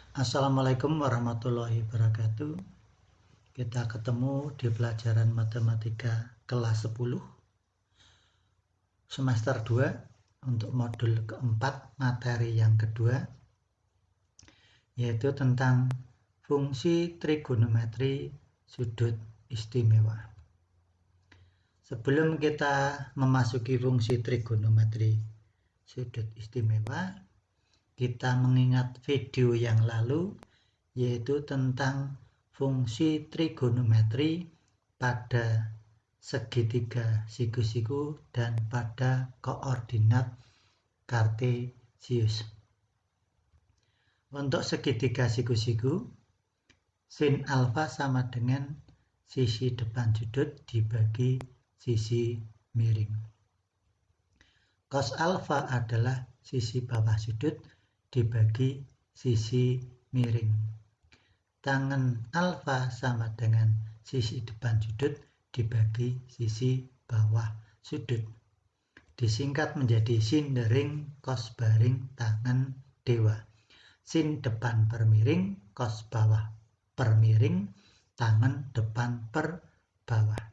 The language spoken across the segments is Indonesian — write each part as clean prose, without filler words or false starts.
Assalamualaikum warahmatullahi wabarakatuh. Kita ketemu di pelajaran matematika kelas 10 semester 2 untuk modul keempat, materi yang kedua, yaitu tentang fungsi trigonometri sudut istimewa. Sebelum kita memasuki fungsi trigonometri sudut istimewa, kita mengingat video yang lalu, yaitu tentang fungsi trigonometri pada segitiga siku-siku dan pada koordinat kartesius. Untuk segitiga siku-siku, sin alfa sama dengan sisi depan sudut dibagi sisi miring. Cos alfa adalah sisi bawah sudut dibagi sisi miring. Tangen alfa sama dengan sisi depan sudut dibagi sisi bawah sudut. Disingkat menjadi sin dering cos baring tangen dewa. Sin depan per miring, cos bawah per miring, tangen depan per bawah.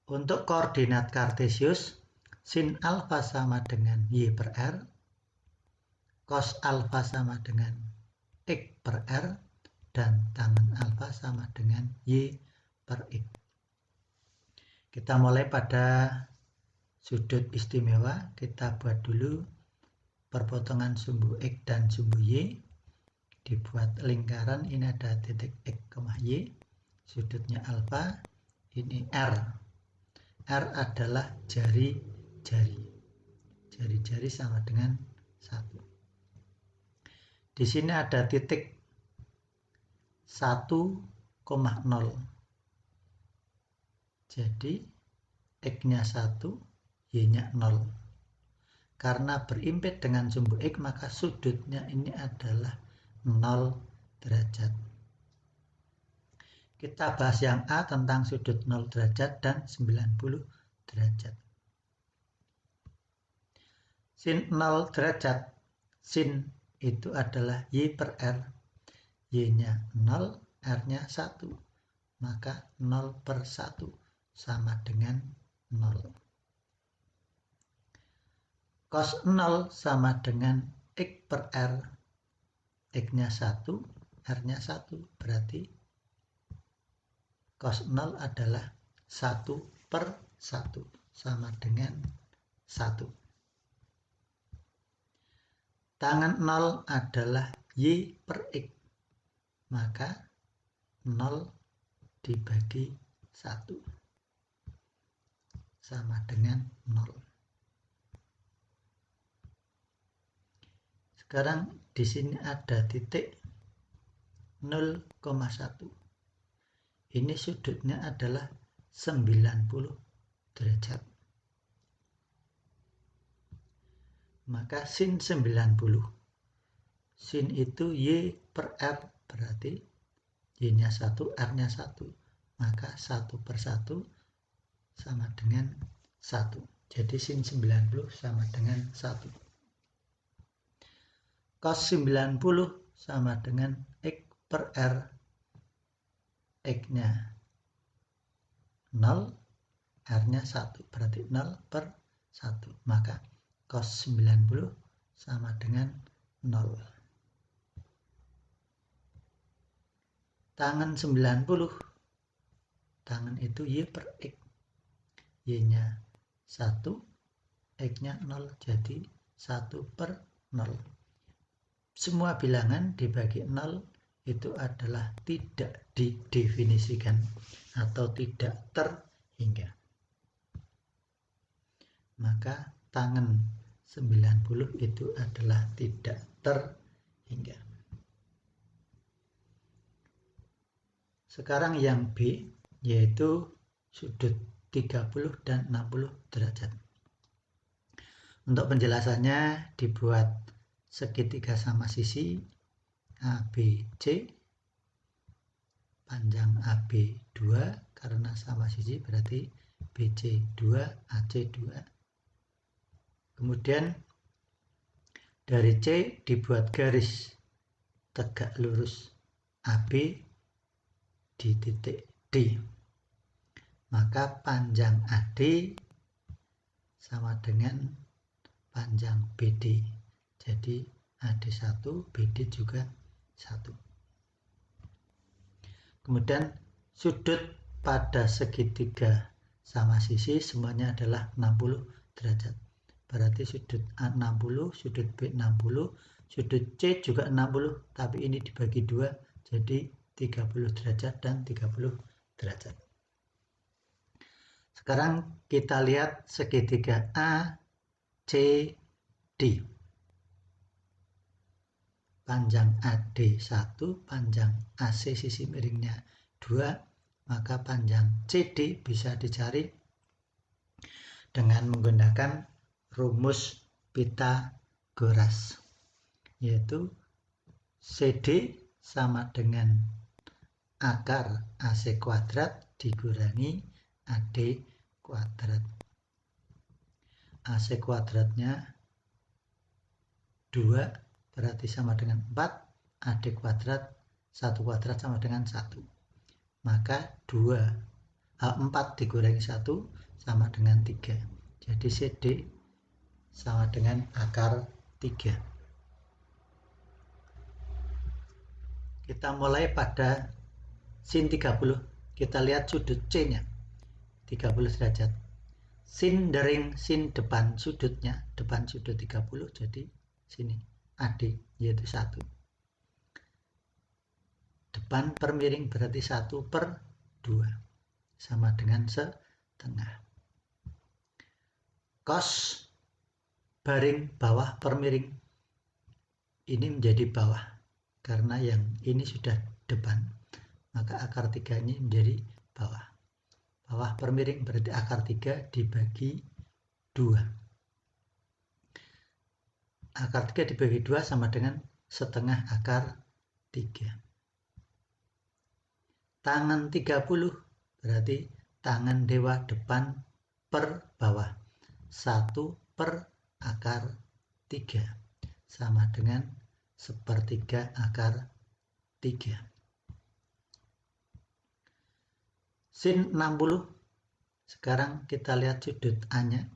Untuk koordinat kartesius, sin alfa sama dengan y per r, cos alfa sama dengan x per r, dan tangen alfa sama dengan y per x. Kita mulai pada sudut istimewa. Kita buat dulu perpotongan sumbu x dan sumbu y. Dibuat lingkaran, ini ada titik x, y. Sudutnya alfa, ini r. R adalah jari-jari. Jari-jari sama dengan 1. Di sini ada titik 1,0. Jadi x-nya 1, y-nya 0. Karena berimpit dengan sumbu x, maka sudutnya ini adalah 0 derajat. Kita bahas yang A tentang sudut 0 derajat dan 90 derajat. Sin 0 derajat, sin itu adalah y per r, y-nya 0, r-nya 1, maka 0 per 1 sama dengan 0. Cos 0 sama dengan x per r, x-nya 1, r-nya 1, berarti cos 0 adalah 1 per 1 sama dengan 1. Tangen 0 adalah y per x, maka 0 dibagi 1 sama dengan 0. Sekarang di sini ada titik 0,1. Ini sudutnya adalah 90 derajat. Maka sin 90. Sin itu y per r, berarti y-nya 1, r-nya 1. Maka 1 per 1 sama dengan 1. Jadi sin 90 sama dengan 1. Cos 90 sama dengan x per r. X-nya 0, r-nya 1. Berarti 0 per 1. Maka cos 90 sama dengan 0. Tangen 90. Tangen itu y per x. Y-nya 1, x-nya 0. Jadi 1 per 0. Semua bilangan dibagi 0 itu adalah tidak didefinisikan atau tidak terhingga. Maka tangen 90 itu adalah tidak terhingga. Sekarang yang B, yaitu sudut 30 dan 60 derajat. Untuk penjelasannya dibuat segitiga sama sisi ABC, panjang AB 2, karena sama sisi berarti BC 2, AC 2. Kemudian Dari C dibuat garis tegak lurus AB di titik D. Maka panjang AD sama dengan panjang BD. Jadi AD 1, BD juga 1. Kemudian sudut pada segitiga sama sisi semuanya adalah 60 derajat. Berarti sudut A 60, sudut B 60, sudut C juga 60, tapi ini dibagi 2, jadi 30 derajat dan 30 derajat. Sekarang kita lihat segitiga A, C, D. Panjang AD 1, panjang AC sisi miringnya 2, maka panjang CD bisa dicari dengan menggunakan rumus Pythagoras, yaitu CD sama dengan akar AC kuadrat dikurangi AD kuadrat. AC kuadratnya 2 berarti sama dengan 4, AD kuadrat 1 kuadrat sama dengan 1. Maka 4 dikurangi 1 sama dengan 3. Jadi CD sama dengan akar 3. Kita mulai pada sin 30. Kita lihat sudut C-nya 30 derajat. Sin dering sin depan sudutnya, depan sudut 30, jadi sini AD yaitu 1. Depan per miring berarti 1/2 sama dengan setengah. Cos baring bawah per miring ini menjadi bawah karena yang ini sudah depan, maka akar 3 ini menjadi bawah. Bawah per miring berarti akar 3 dibagi 2. Akar 3 dibagi 2 sama dengan setengah akar 3. Tangan 30 berarti tangan dewa depan per bawah. 1/akar 3 sama dengan 1/3 akar 3. Sin 60. Sekarang kita lihat sudut A-nya.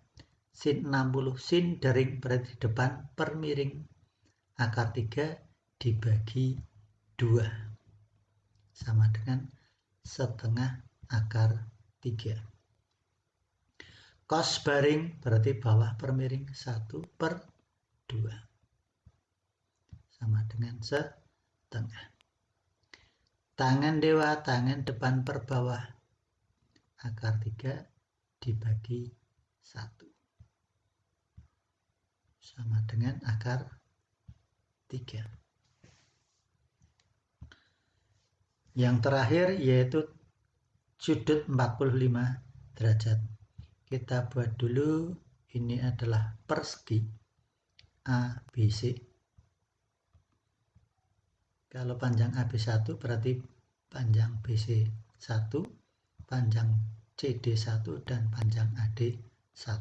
Sin 60, sin daring berarti depan per miring. Akar 3 dibagi 2 sama dengan setengah akar 3. Cos baring berarti bawah per miring 1/2 sama dengan setengah. Tangan dewa, tangan depan per bawah, akar 3 dibagi 1 sama dengan akar 3. Yang terakhir yaitu sudut 45 derajat. Kita buat dulu, ini adalah persegi ABC. Kalau panjang AB1 berarti panjang BC1, panjang CD1 dan panjang AD1.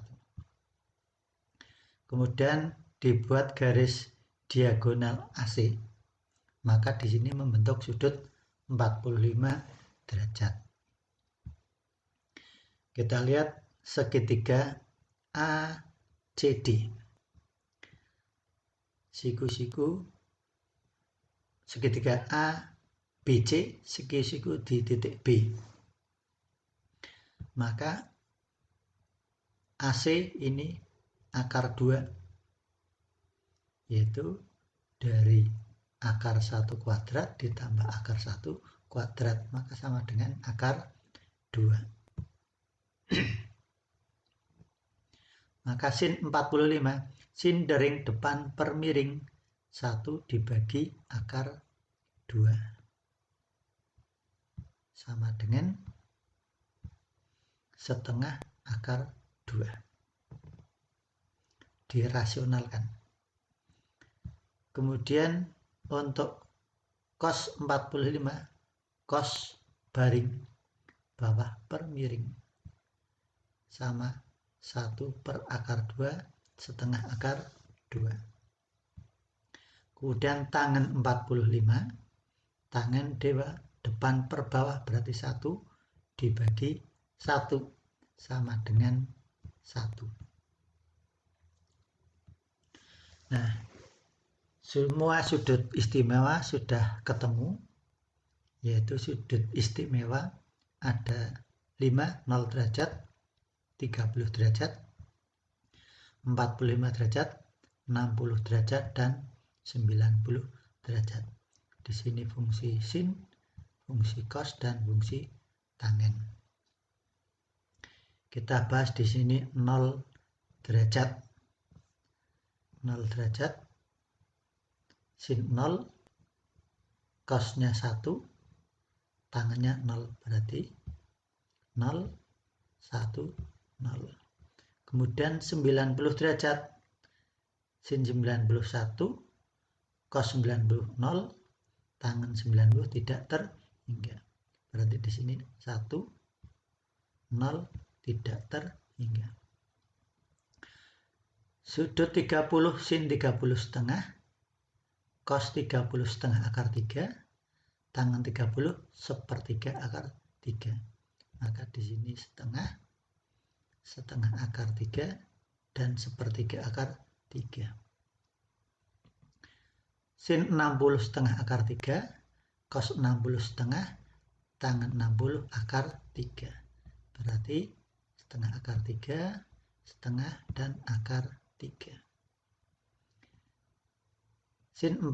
Kemudian dibuat garis diagonal AC, maka di sini membentuk sudut 45 derajat. Kita lihat segitiga ACD. Siku-siku segitiga ABC, siku-siku di titik B. Maka AC ini akar 2, yaitu dari akar 1 kuadrat ditambah akar 1 kuadrat, maka sama dengan akar 2. Maka sin 45, sin daring depan per miring 1 dibagi akar 2 sama dengan setengah akar 2. Dirasionalkan. Kemudian untuk cos 45, cos baring bawah per miring sama 1/akar 2 setengah akar 2. Kemudian tangan 45, tangan depan per bawah berarti 1 dibagi 1 sama dengan 1. Nah, semua sudut istimewa sudah ketemu, yaitu sudut istimewa ada 5, 0 derajat, 30 derajat, 45 derajat, 60 derajat, dan 90 derajat. Di sini fungsi sin, fungsi cos, dan fungsi tangen. Kita bahas di sini 0 derajat. 0 derajat, sin 0, cosnya 1, tangannya 0, berarti 0, 1, 0. Kemudian 90 derajat, sin 91, cos 90, 0, tangan 90 tidak terhingga. Berarti di sini 1, 0, tidak terhingga. Sudut 30, sin 30 setengah, cos 30 setengah akar 3, tangan 30 sepertiga akar 3. Maka di sini setengah, setengah akar 3, dan sepertiga akar 3. Sin 60 setengah akar 3, cos 60 setengah, tangan 60 akar 3. Berarti setengah akar 3, setengah, dan akar 3. Sin 45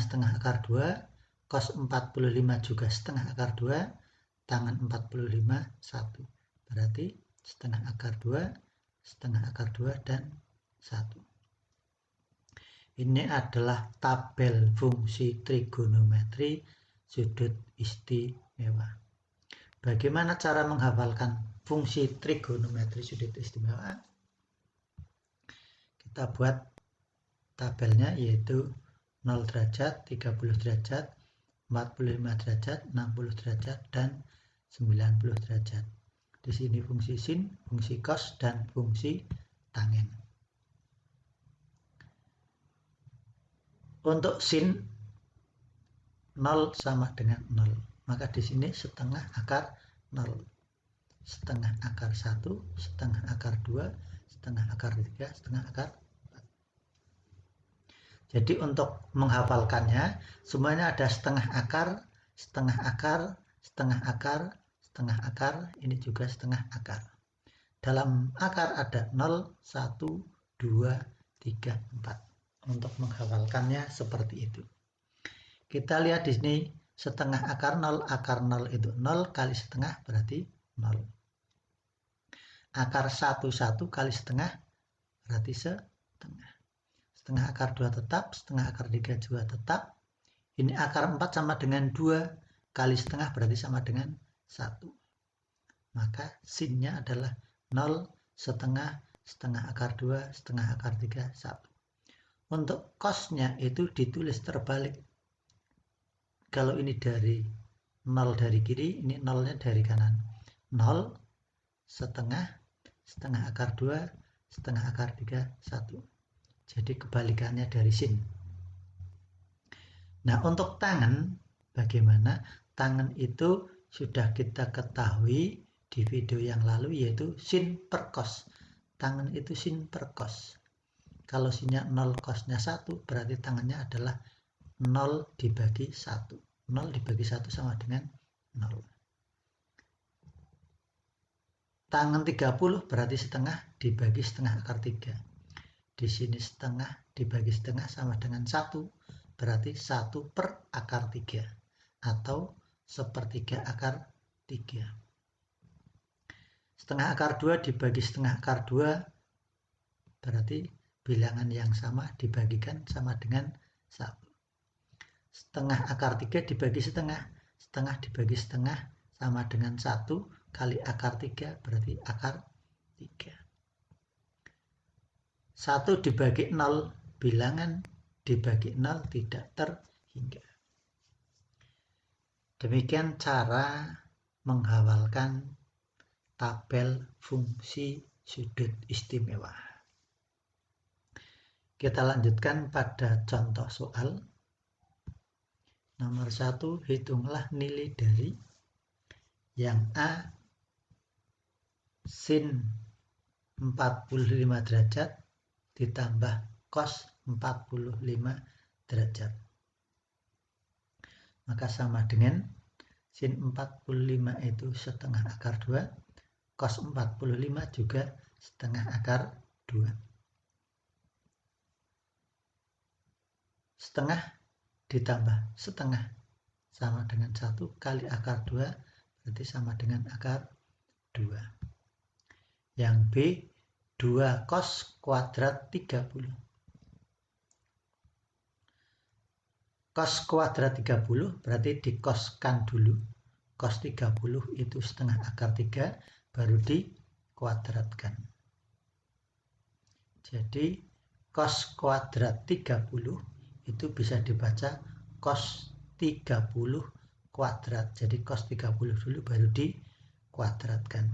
setengah akar 2, cos 45 juga setengah akar 2, tangan 45 1. Berarti setengah akar 2, setengah akar 2, dan 1. Ini adalah tabel fungsi trigonometri sudut istimewa. Bagaimana cara menghafalkan fungsi trigonometri sudut istimewa? Kita buat tabelnya, yaitu 0 derajat, 30 derajat, 45 derajat, 60 derajat, dan 90 derajat. Di sini fungsi sin, fungsi cos, dan fungsi tangen. Untuk sin 0 sama dengan 0, maka di sini setengah akar 0, setengah akar 1, setengah akar 2, setengah akar 3, setengah akar 4. Jadi untuk menghafalkannya semuanya ada setengah akar, setengah akar, setengah akar, setengah akar, ini juga setengah akar. Dalam akar ada 0, 1, 2, 3, 4. Untuk menghafalkannya seperti itu. Kita lihat di sini setengah akar 0 itu 0 kali setengah berarti 0. Akar 1 kali setengah berarti setengah. Setengah akar 2 tetap, setengah akar 3 juga tetap. Ini akar 4 sama dengan 2 kali setengah berarti sama dengan 1. Maka sinnya adalah 0, setengah, setengah akar 2, setengah akar 3, 1. Untuk cosnya itu ditulis terbalik. Kalau ini dari 0 dari kiri, ini 0-nya dari kanan. 0, setengah, setengah akar 2, setengah akar 3, 1. Jadi kebalikannya dari sin. Nah, untuk tangan, bagaimana? Tangan itu sudah kita ketahui di video yang lalu, yaitu sin per cos. Tangan itu sin per cos. Kalau sinnya 0, cosnya 1, berarti tangannya adalah 0 dibagi 1. 0 dibagi 1 sama dengan 0. Tangan 30 berarti setengah dibagi setengah akar 3. Di sini setengah dibagi setengah sama dengan 1. Berarti 1 per akar 3. Atau sepertiga akar 3. Setengah akar 2 dibagi setengah akar 2. Berarti bilangan yang sama dibagikan sama dengan 1. Setengah akar 3 dibagi setengah. Setengah dibagi setengah sama dengan 1 kali akar 3 berarti akar 3. 1 dibagi 0, bilangan dibagi 0 tidak terhingga. Demikian cara menghafalkan tabel fungsi sudut istimewa. Kita lanjutkan pada contoh soal. Nomor 1, hitunglah nilai dari yang A sin 45 derajat ditambah cos 45 derajat. Maka sama dengan sin 45 itu setengah akar 2, cos 45 juga setengah akar 2. Setengah ditambah setengah sama dengan 1 kali akar 2 berarti sama dengan akar 2. Yang B 2 cos kuadrat 30. Cos kuadrat 30 berarti dikoskan dulu. Cos 30 itu setengah akar 3 baru dikuadratkan. Jadi cos kuadrat 30 itu bisa dibaca cos 30 kuadrat. Jadi cos 30 dulu baru dikuadratkan.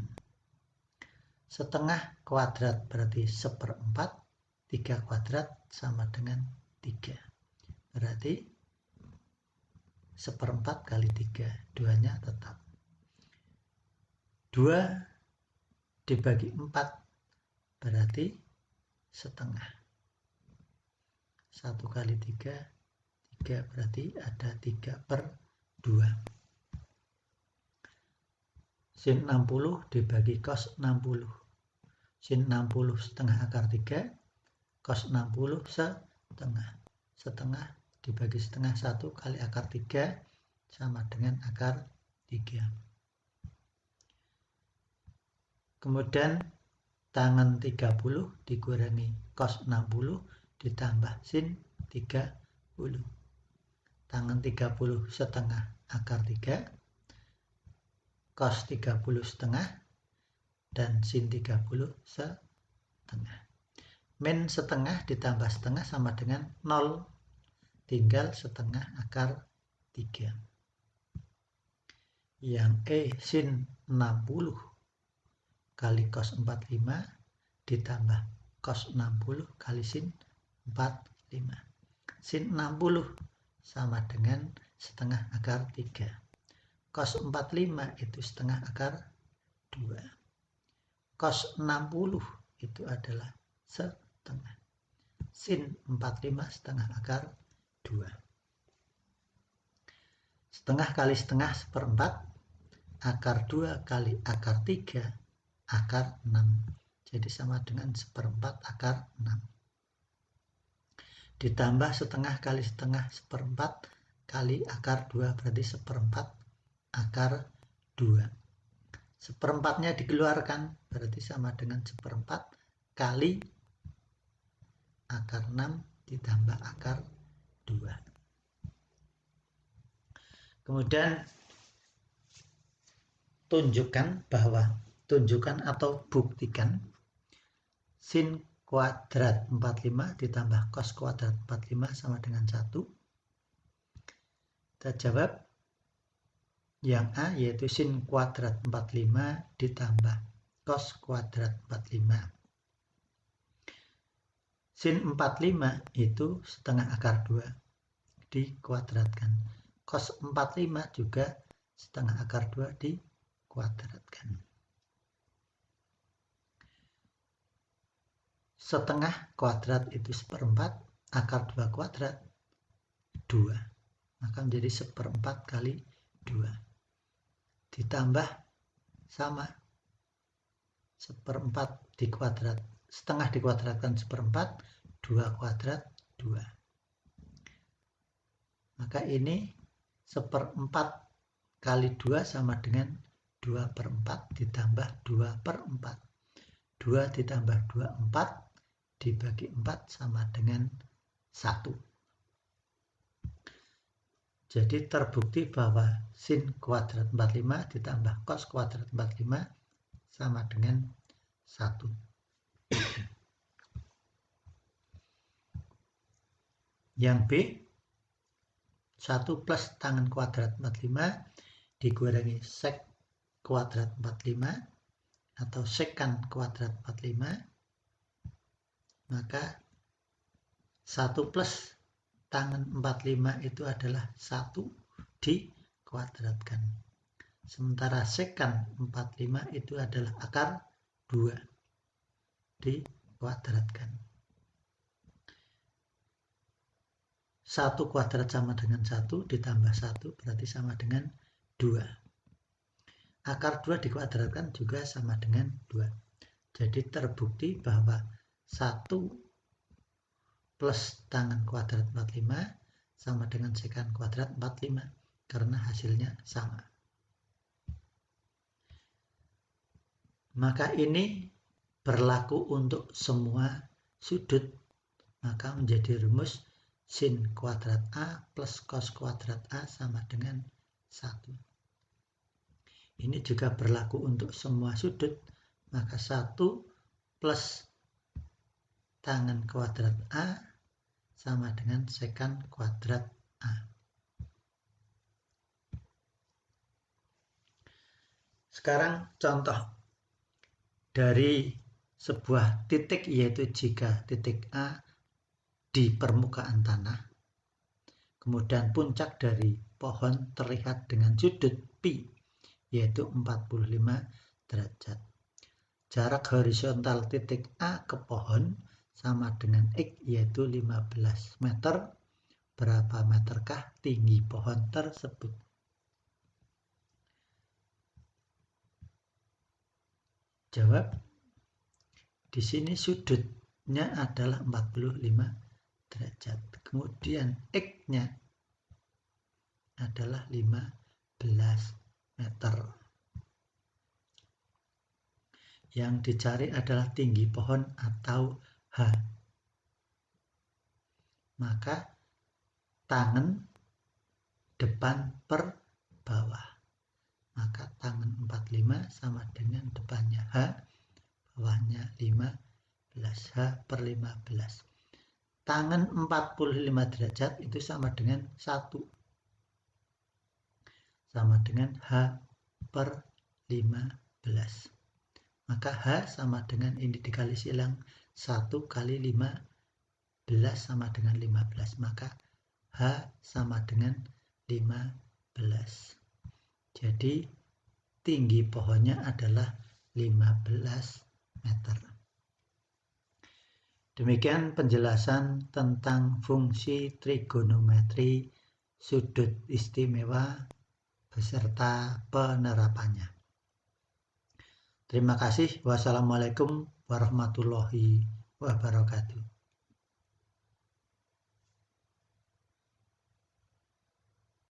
Setengah kuadrat berarti 1/4. 3 kuadrat sama dengan 3. Berarti 1/4 kali 3. 2-nya tetap. 2 dibagi 4 berarti setengah. 1 kali 3, 3 berarti ada 3/2. Sin 60 dibagi cos 60. Sin 60 setengah akar 3, cos 60 setengah. Setengah dibagi setengah 1 kali akar 3 sama dengan akar 3. Kemudian tangan 30 dikurangi cos 60 ditambah sin 30. Tangan 30 setengah akar 3, cos 30 setengah, dan sin 30 setengah. Min setengah ditambah setengah sama dengan 0. Tinggal setengah akar 3. Yang E sin 60 kali cos 45 ditambah cos 60 kali sin 45. Sin 60 sama dengan setengah akar 3. Cos 45 itu setengah akar 2. Cos 60 itu adalah setengah. Sin 45 setengah akar 2. Setengah kali setengah 1/4. Akar 2 kali akar 3 akar 6. Jadi sama dengan 1/4 akar 6. Ditambah setengah kali setengah 1/4 kali akar 2 berarti 1/4 akar 2. 1/4-nya dikeluarkan berarti sama dengan 1/4 kali akar 6 ditambah akar 2. Kemudian tunjukkan atau buktikan sin kuadrat 45 ditambah cos kuadrat 45 sama dengan 1. Kita jawab yang A yaitu sin kuadrat 45 ditambah cos kuadrat 45. Sin 45 itu setengah akar 2 dikuadratkan. Cos 45 juga setengah akar 2 dikuadratkan. Setengah kuadrat itu 1/4, akar 2 kuadrat 2. Maka menjadi 1/4 kali 2. Ditambah sama 1/4 dikuadrat. Setengah dikuadratkan 1/4, 2 kuadrat 2. Maka ini 1/4 kali 2 sama dengan 2/4 ditambah 2/4. 2 ditambah 2, 4. Dibagi 4 sama dengan 1. Jadi terbukti bahwa sin kuadrat 45 ditambah cos kuadrat 45 sama dengan 1. Yang B 1 plus tangan kuadrat 45 dikurangi sek kuadrat 45 atau sekan kuadrat 45, maka 1 plus tangen 45 itu adalah 1 dikuadratkan. Sementara sekan 45 itu adalah akar 2 dikuadratkan. 1 kuadrat sama dengan 1 ditambah 1 berarti sama dengan 2. Akar 2 dikuadratkan juga sama dengan 2. Jadi terbukti bahwa 1 plus tangen kuadrat 45 sama dengan sekan kuadrat 45 karena hasilnya sama. Maka ini berlaku untuk semua sudut. Maka menjadi rumus sin kuadrat A plus cos kuadrat A sama dengan 1. Ini juga berlaku untuk semua sudut. Maka 1 plus tangen kuadrat A sama dengan sekan kuadrat A. Sekarang contoh dari sebuah titik, yaitu jika titik A di permukaan tanah, kemudian puncak dari pohon terlihat dengan sudut Pi, yaitu 45 derajat. Jarak horizontal titik A ke pohon sama dengan X, yaitu 15 meter. Berapa meterkah tinggi pohon tersebut? Jawab. Di sini sudutnya adalah 45 derajat. Kemudian X-nya adalah 15 meter. Yang dicari adalah tinggi pohon atau H. Maka tangen depan per bawah. Maka tangen 45 sama dengan depannya H, bawahnya 15, H per 15. Tangen 45 derajat itu sama dengan 1. Sama dengan H per 15. Maka H sama dengan ini dikali silang 1 kali 15 sama dengan 15. Maka H sama dengan 15. Jadi tinggi pohonnya adalah 15 meter. Demikian penjelasan tentang fungsi trigonometri sudut istimewa beserta penerapannya. Terima kasih. Wassalamualaikum warahmatullahi wabarakatuh.